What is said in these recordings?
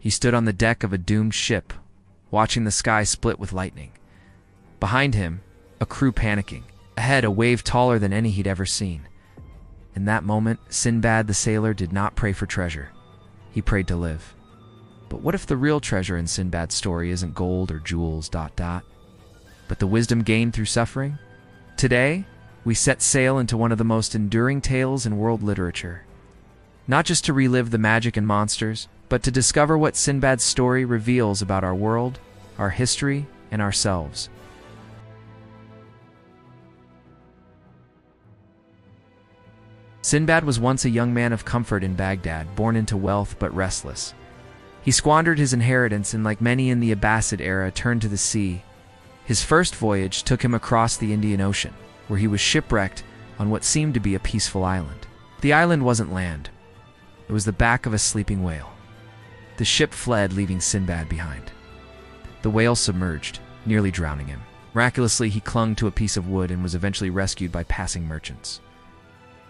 He stood on the deck of a doomed ship, watching the sky split with lightning. Behind him, a crew panicking. Ahead, a wave taller than any he'd ever seen. In that moment, Sinbad the Sailor did not pray for treasure. He prayed to live. But what if the real treasure in Sinbad's story isn't gold or jewels, but the wisdom gained through suffering? Today, we set sail into one of the most enduring tales in world literature. Not just to relive the magic and monsters, but to discover what Sinbad's story reveals about our world, our history, and ourselves. Sinbad was once a young man of comfort in Baghdad, born into wealth but restless. He squandered his inheritance and, like many in the Abbasid era, turned to the sea. His first voyage took him across the Indian Ocean, where he was shipwrecked on what seemed to be a peaceful island. The island wasn't land. It was the back of a sleeping whale. The ship fled, leaving Sinbad behind. The whale submerged, nearly drowning him. Miraculously, he clung to a piece of wood and was eventually rescued by passing merchants.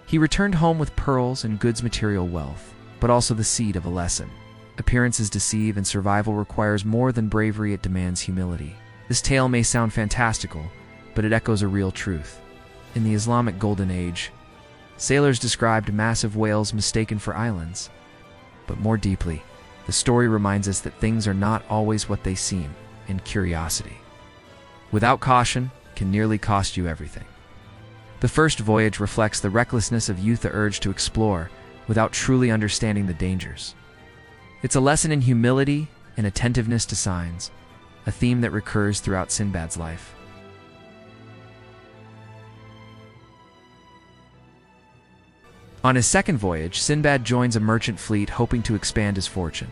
He returned home with pearls and goods material wealth, but also the seed of a lesson. Appearances deceive, and survival requires more than bravery, it demands humility. This tale may sound fantastical, but it echoes a real truth. In the Islamic Golden Age, sailors described massive whales mistaken for islands. But more deeply, the story reminds us that things are not always what they seem, and curiosity, without caution, can nearly cost you everything. The first voyage reflects the recklessness of youth, the urge to explore without truly understanding the dangers. It's a lesson in humility and attentiveness to signs, a theme that recurs throughout Sinbad's life. On his second voyage, Sinbad joins a merchant fleet hoping to expand his fortune.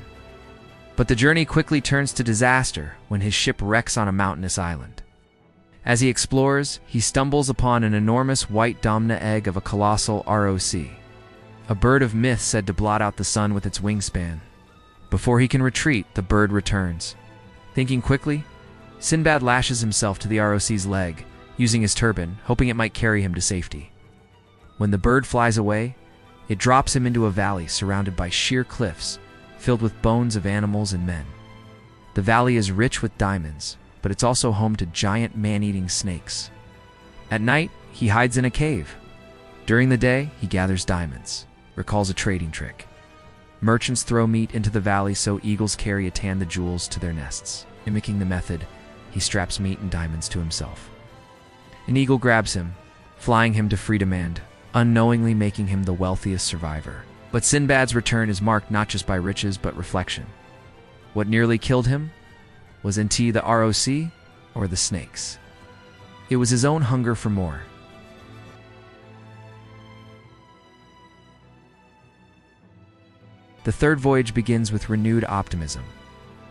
But the journey quickly turns to disaster when his ship wrecks on a mountainous island. As he explores, he stumbles upon an enormous white domna egg of a colossal ROC, a bird of myth said to blot out the sun with its wingspan. Before he can retreat, the bird returns. Thinking quickly, Sinbad lashes himself to the ROC's leg, using his turban, hoping it might carry him to safety. When the bird flies away, it drops him into a valley surrounded by sheer cliffs, filled with bones of animals and men. The valley is rich with diamonds, but it's also home to giant man-eating snakes. At night, he hides in a cave. During the day, he gathers diamonds, recalls a trading trick. Merchants throw meat into the valley so eagles carry the jewels to their nests. Mimicking the method, he straps meat and diamonds to himself. An eagle grabs him, flying him to freedom and, unknowingly making him the wealthiest survivor. But Sinbad's return is marked not just by riches but reflection. What nearly killed him? Was the ROC or the snakes? It was his own hunger for more. The third voyage begins with renewed optimism,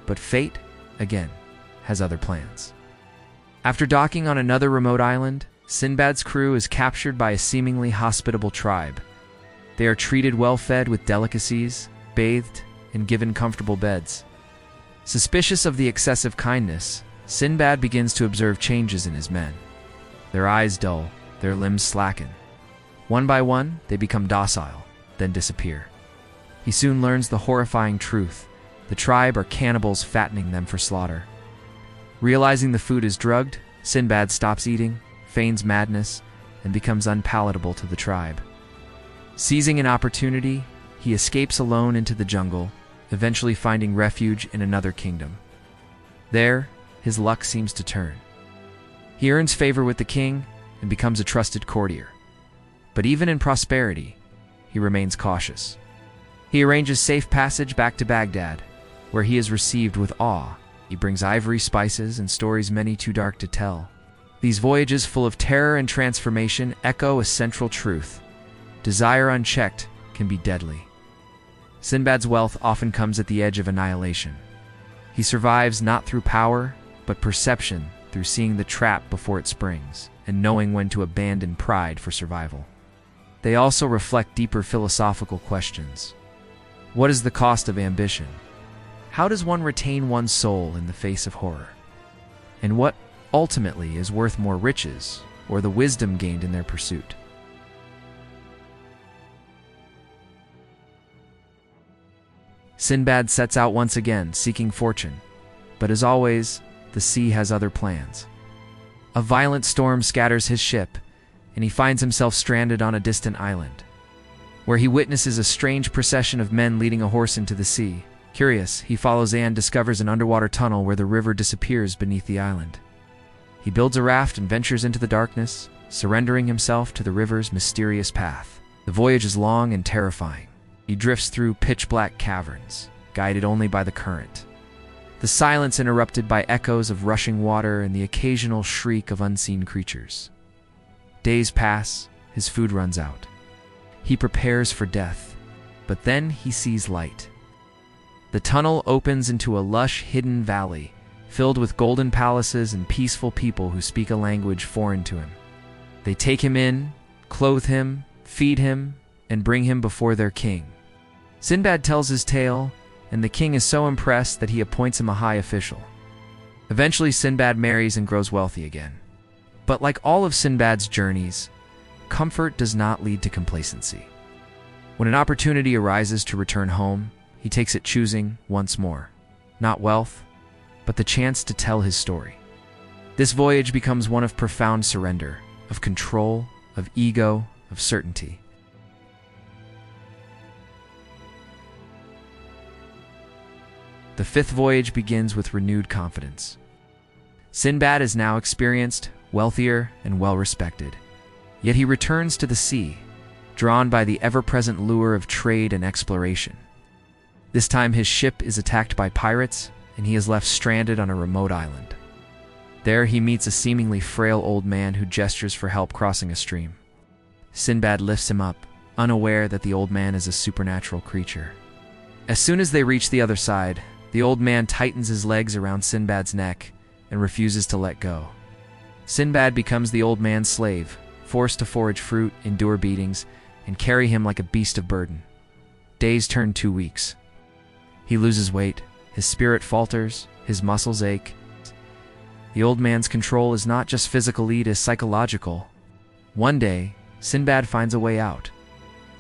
but fate, again, has other plans. After docking on another remote island, Sinbad's crew is captured by a seemingly hospitable tribe. They are treated well-fed with delicacies, bathed, and given comfortable beds. Suspicious of the excessive kindness, Sinbad begins to observe changes in his men. Their eyes dull, their limbs slacken. One by one, they become docile, then disappear. He soon learns the horrifying truth. The tribe are cannibals fattening them for slaughter. Realizing the food is drugged, Sinbad stops eating, feigns madness, and becomes unpalatable to the tribe. Seizing an opportunity, he escapes alone into the jungle, eventually finding refuge in another kingdom. There, his luck seems to turn. He earns favor with the king and becomes a trusted courtier. But even in prosperity, he remains cautious. He arranges safe passage back to Baghdad, where he is received with awe. He brings ivory, spices, and stories many too dark to tell. These voyages, full of terror and transformation, echo a central truth. Desire unchecked can be deadly. Sinbad's wealth often comes at the edge of annihilation. He survives not through power, but perception, through seeing the trap before it springs, and knowing when to abandon pride for survival. They also reflect deeper philosophical questions. What is the cost of ambition? How does one retain one's soul in the face of horror? And what, ultimately, is worth more, riches or the wisdom gained in their pursuit? Sinbad sets out once again, seeking fortune. But as always, the sea has other plans. A violent storm scatters his ship, and he finds himself stranded on a distant island, where he witnesses a strange procession of men leading a horse into the sea. Curious, he follows and discovers an underwater tunnel where the river disappears beneath the island. He builds a raft and ventures into the darkness, surrendering himself to the river's mysterious path. The voyage is long and terrifying. He drifts through pitch-black caverns, guided only by the current. The silence interrupted by echoes of rushing water and the occasional shriek of unseen creatures. Days pass, his food runs out. He prepares for death, but then he sees light. The tunnel opens into a lush, hidden valley, filled with golden palaces and peaceful people who speak a language foreign to him. They take him in, clothe him, feed him, and bring him before their king. Sinbad tells his tale, and the king is so impressed that he appoints him a high official. Eventually, Sinbad marries and grows wealthy again. But like all of Sinbad's journeys, comfort does not lead to complacency. When an opportunity arises to return home, he takes it choosing once more, not wealth, but the chance to tell his story. This voyage becomes one of profound surrender, of control, of ego, of certainty. The fifth voyage begins with renewed confidence. Sinbad is now experienced, wealthier, and well-respected. Yet he returns to the sea, drawn by the ever-present lure of trade and exploration. This time his ship is attacked by pirates, and he is left stranded on a remote island. There he meets a seemingly frail old man who gestures for help crossing a stream. Sinbad lifts him up, unaware that the old man is a supernatural creature. As soon as they reach the other side, the old man tightens his legs around Sinbad's neck and refuses to let go. Sinbad becomes the old man's slave, forced to forage fruit, endure beatings, and carry him like a beast of burden. Days turn to weeks. He loses weight, his spirit falters, his muscles ache. The old man's control is not just physical, it is psychological. One day, Sinbad finds a way out.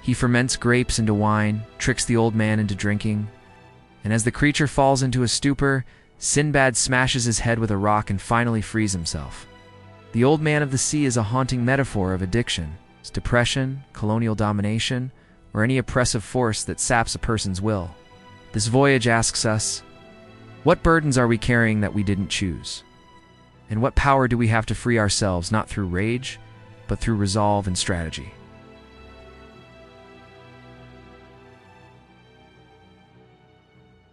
He ferments grapes into wine, tricks the old man into drinking, and as the creature falls into a stupor, Sinbad smashes his head with a rock and finally frees himself. The old man of the sea is a haunting metaphor of addiction, depression, colonial domination, or any oppressive force that saps a person's will. This voyage asks us, what burdens are we carrying that we didn't choose? And what power do we have to free ourselves, not through rage, but through resolve and strategy?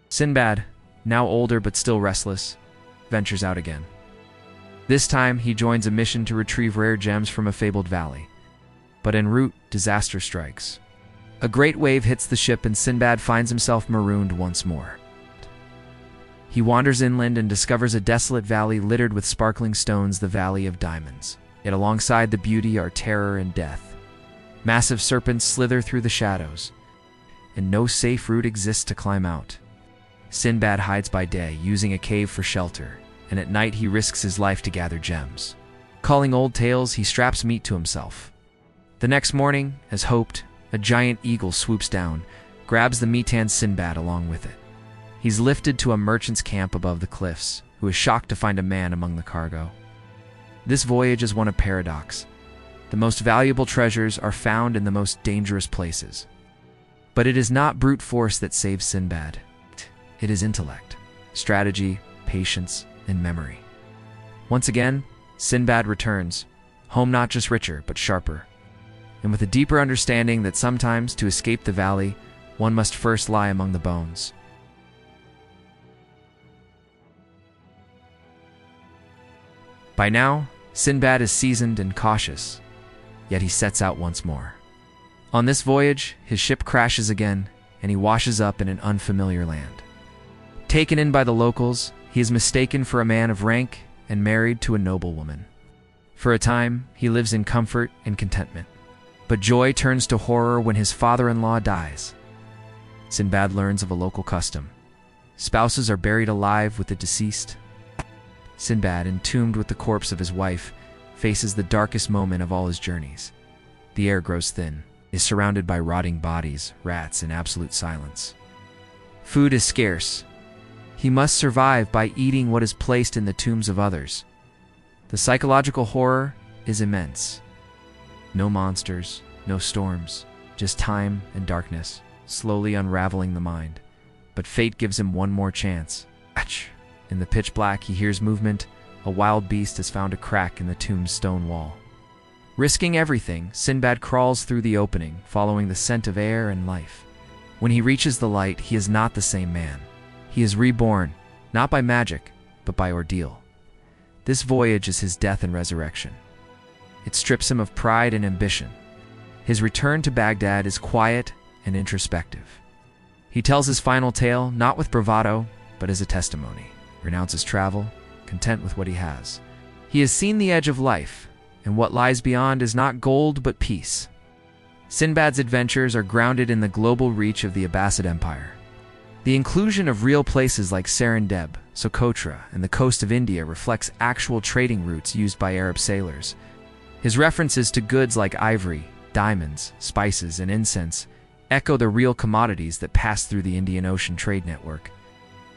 Sinbad, now older but still restless, ventures out again. This time, he joins a mission to retrieve rare gems from a fabled valley. But en route, disaster strikes. A great wave hits the ship and Sinbad finds himself marooned once more. He wanders inland and discovers a desolate valley littered with sparkling stones, the Valley of Diamonds. Yet alongside the beauty are terror and death. Massive serpents slither through the shadows, and no safe route exists to climb out. Sinbad hides by day, using a cave for shelter, and at night he risks his life to gather gems. Calling old tales, he straps meat to himself. The next morning, as hoped, a giant eagle swoops down, grabs the meat-tanned Sinbad along with it. He's lifted to a merchant's camp above the cliffs, who is shocked to find a man among the cargo. This voyage is one of paradox. The most valuable treasures are found in the most dangerous places. But it is not brute force that saves Sinbad. It is intellect, strategy, patience, and memory. Once again, Sinbad returns, home not just richer, but sharper, and with a deeper understanding that sometimes, to escape the valley, one must first lie among the bones. By now, Sinbad is seasoned and cautious, yet he sets out once more. On this voyage, his ship crashes again, and he washes up in an unfamiliar land. Taken in by the locals, he is mistaken for a man of rank and married to a noblewoman. For a time, he lives in comfort and contentment. But joy turns to horror when his father-in-law dies. Sinbad learns of a local custom. Spouses are buried alive with the deceased. Sinbad, entombed with the corpse of his wife, faces the darkest moment of all his journeys. The air grows thin, is surrounded by rotting bodies, rats, and absolute silence. Food is scarce. He must survive by eating what is placed in the tombs of others. The psychological horror is immense. No monsters, no storms, just time and darkness, slowly unraveling the mind. But fate gives him one more chance. Achoo! In the pitch black, he hears movement. A wild beast has found a crack in the tomb's stone wall. Risking everything, Sinbad crawls through the opening, following the scent of air and life. When he reaches the light, he is not the same man. He is reborn, not by magic, but by ordeal. This voyage is his death and resurrection. It strips him of pride and ambition. His return to Baghdad is quiet and introspective. He tells his final tale not with bravado, but as a testimony. Renounces travel, content with what he has. He has seen the edge of life, and what lies beyond is not gold but peace. Sinbad's adventures are grounded in the global reach of the Abbasid Empire. The inclusion of real places like Serendib, Socotra, and the coast of India reflects actual trading routes used by Arab sailors. His references to goods like ivory, diamonds, spices, and incense echo the real commodities that pass through the Indian Ocean trade network.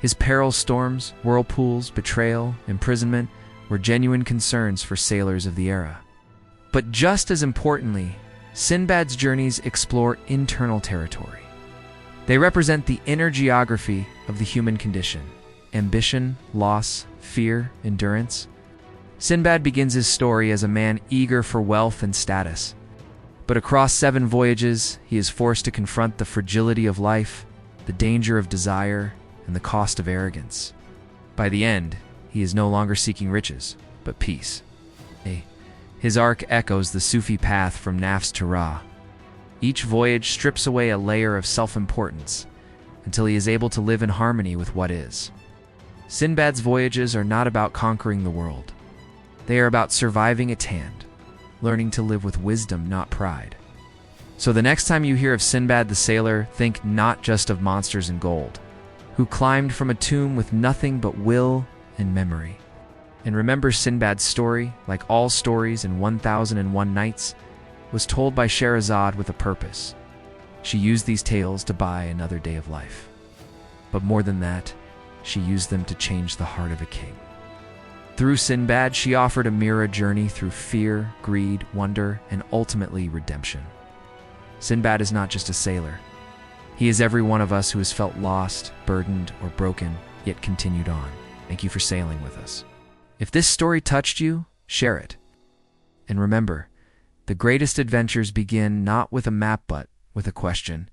His perils, storms, whirlpools, betrayal, imprisonment were genuine concerns for sailors of the era. But just as importantly, Sinbad's journeys explore internal territory. They represent the inner geography of the human condition: ambition, loss, fear, endurance. Sinbad begins his story as a man eager for wealth and status. But across 7 voyages, he is forced to confront the fragility of life, the danger of desire, and the cost of arrogance. By the end, he is no longer seeking riches, but peace. His arc echoes the Sufi path from Nafs to Ra. Each voyage strips away a layer of self-importance until he is able to live in harmony with what is. Sinbad's voyages are not about conquering the world. They are about surviving its hand, learning to live with wisdom, not pride. So the next time you hear of Sinbad the Sailor, think not just of monsters and gold, who climbed from a tomb with nothing but will and memory. And remember, Sinbad's story, like all stories in 1001 Nights, was told by Shahrazad with a purpose. She used these tales to buy another day of life. But more than that, she used them to change the heart of a king. Through Sinbad, she offered a mirror journey through fear, greed, wonder, and ultimately redemption. Sinbad is not just a sailor. He is every one of us who has felt lost, burdened, or broken, yet continued on. Thank you for sailing with us. If this story touched you, share it. And remember, the greatest adventures begin not with a map but with a question.